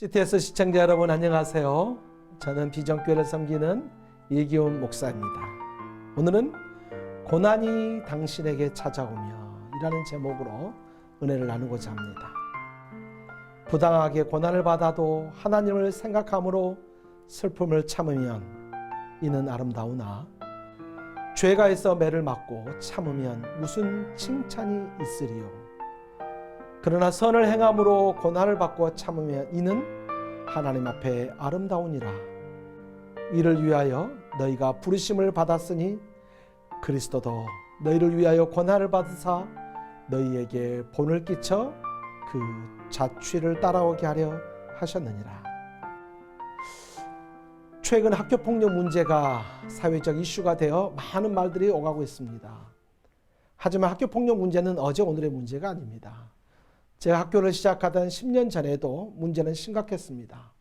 CTS 시청자 여러분 안녕하세요. 저는 비전교회를 섬기는 이기훈 목사입니다. 오늘은 고난이 당신에게 찾아오며 이라는 제목으로 은혜를 나누고자 합니다. 부당하게 고난을 받아도 하나님을 생각함으로 슬픔을 참으면 이는 아름다우나 죄가 있어 매를 맞고 참으면 무슨 칭찬이 있으리요. 그러나 선을 행함으로 고난을 받고 참으면 이는 하나님 앞에 아름다우니라. 이를 위하여 너희가 부르심을 받았으니 그리스도도 너희를 위하여 고난을 받으사 너희에게 본을 끼쳐 그 자취를 따라오게 하려 하셨느니라. 최근 학교폭력 문제가 사회적 이슈가 되어 많은 말들이 오가고 있습니다. 하지만 학교폭력 문제는 어제 오늘의 문제가 아닙니다. 제가 학교를 시작하던 10년 전에도 문제는 심각했습니다.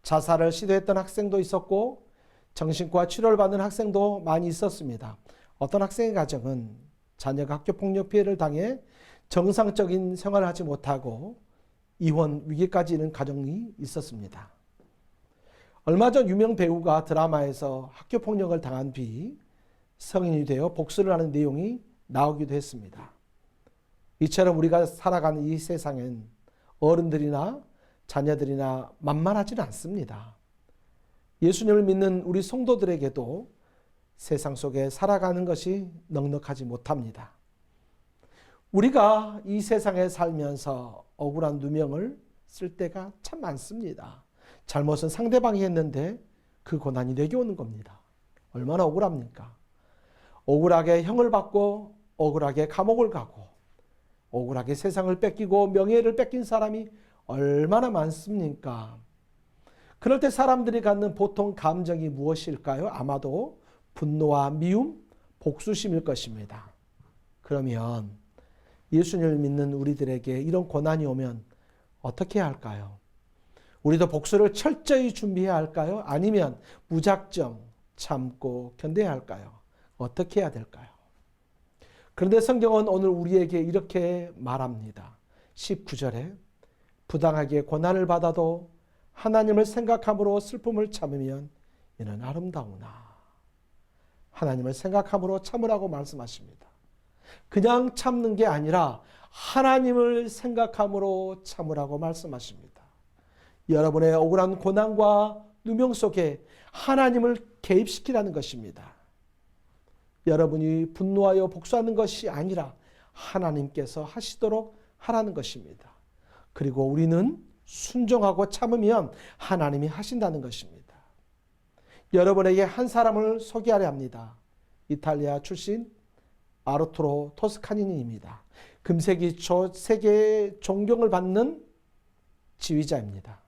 자살을 시도했던 학생도 있었고 정신과 치료를 받는 학생도 많이 있었습니다. 어떤 학생의 가정은 자녀가 학교폭력 피해를 당해 정상적인 생활을 하지 못하고 이혼 위기까지 이른 가정이 있었습니다. 얼마 전 유명 배우가 드라마에서 학교폭력을 당한 뒤 성인이 되어 복수를 하는 내용이 나오기도 했습니다. 이처럼 우리가 살아가는 이 세상엔 어른들이나 자녀들이나 만만하지는 않습니다. 예수님을 믿는 우리 성도들에게도 세상 속에 살아가는 것이 넉넉하지 못합니다. 우리가 이 세상에 살면서 억울한 누명을 쓸 때가 참 많습니다. 잘못은 상대방이 했는데 그 고난이 내게 오는 겁니다. 얼마나 억울합니까? 억울하게 형을 받고 억울하게 감옥을 가고 억울하게 세상을 뺏기고 명예를 뺏긴 사람이 얼마나 많습니까? 그럴 때 사람들이 갖는 보통 감정이 무엇일까요? 아마도 분노와 미움, 복수심일 것입니다. 그러면 예수님을 믿는 우리들에게 이런 고난이 오면 어떻게 해야 할까요? 우리도 복수를 철저히 준비해야 할까요? 아니면 무작정 참고 견뎌야 할까요? 어떻게 해야 될까요? 그런데 성경은 오늘 우리에게 이렇게 말합니다. 19절에 부당하게 고난을 받아도 하나님을 생각함으로 슬픔을 참으면 이는 아름다우나. 하나님을 생각함으로 참으라고 말씀하십니다. 그냥 참는 게 아니라 하나님을 생각함으로 참으라고 말씀하십니다. 여러분의 억울한 고난과 누명 속에 하나님을 개입시키라는 것입니다. 여러분이 분노하여 복수하는 것이 아니라 하나님께서 하시도록 하라는 것입니다. 그리고 우리는 순종하고 참으면 하나님이 하신다는 것입니다. 여러분에게 한 사람을 소개하려 합니다. 이탈리아 출신 아르투로 토스카니니입니다. 금세기 초 세계의 존경을 받는 지휘자입니다.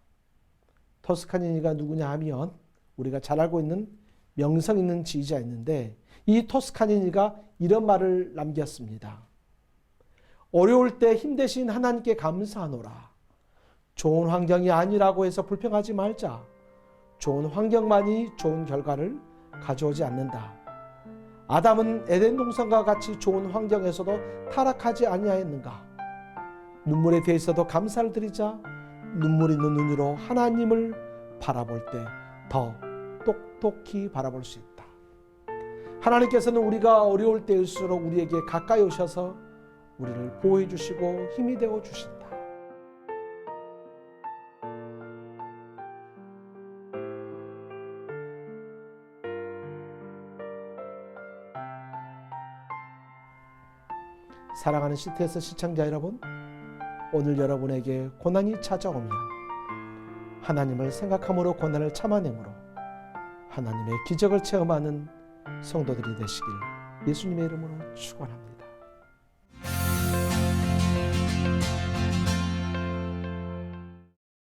토스카니니가 누구냐 하면 우리가 잘 알고 있는 명성 있는 지휘자였는데 이 토스카니니가 이런 말을 남겼습니다. 어려울 때 힘대신 하나님께 감사하노라. 좋은 환경이 아니라고 해서 불평하지 말자. 좋은 환경만이 좋은 결과를 가져오지 않는다. 아담은 에덴 동산과 같이 좋은 환경에서도 타락하지 아니하였는가. 눈물에 대해서도 감사를 드리자. 눈물 있는 눈으로 하나님을 바라볼 때 더 똑똑히 바라볼 수 있다. 하나님께서는 우리가 어려울 때일수록 우리에게 가까이 오셔서 우리를 보호해 주시고 힘이 되어 주신다. 사랑하는 CTS 시청자 여러분, 오늘 여러분에게 고난이 찾아오면 하나님을 생각함으로 고난을 참아내므로 하나님의 기적을 체험하는 성도들이 되시길 예수님의 이름으로 축원합니다.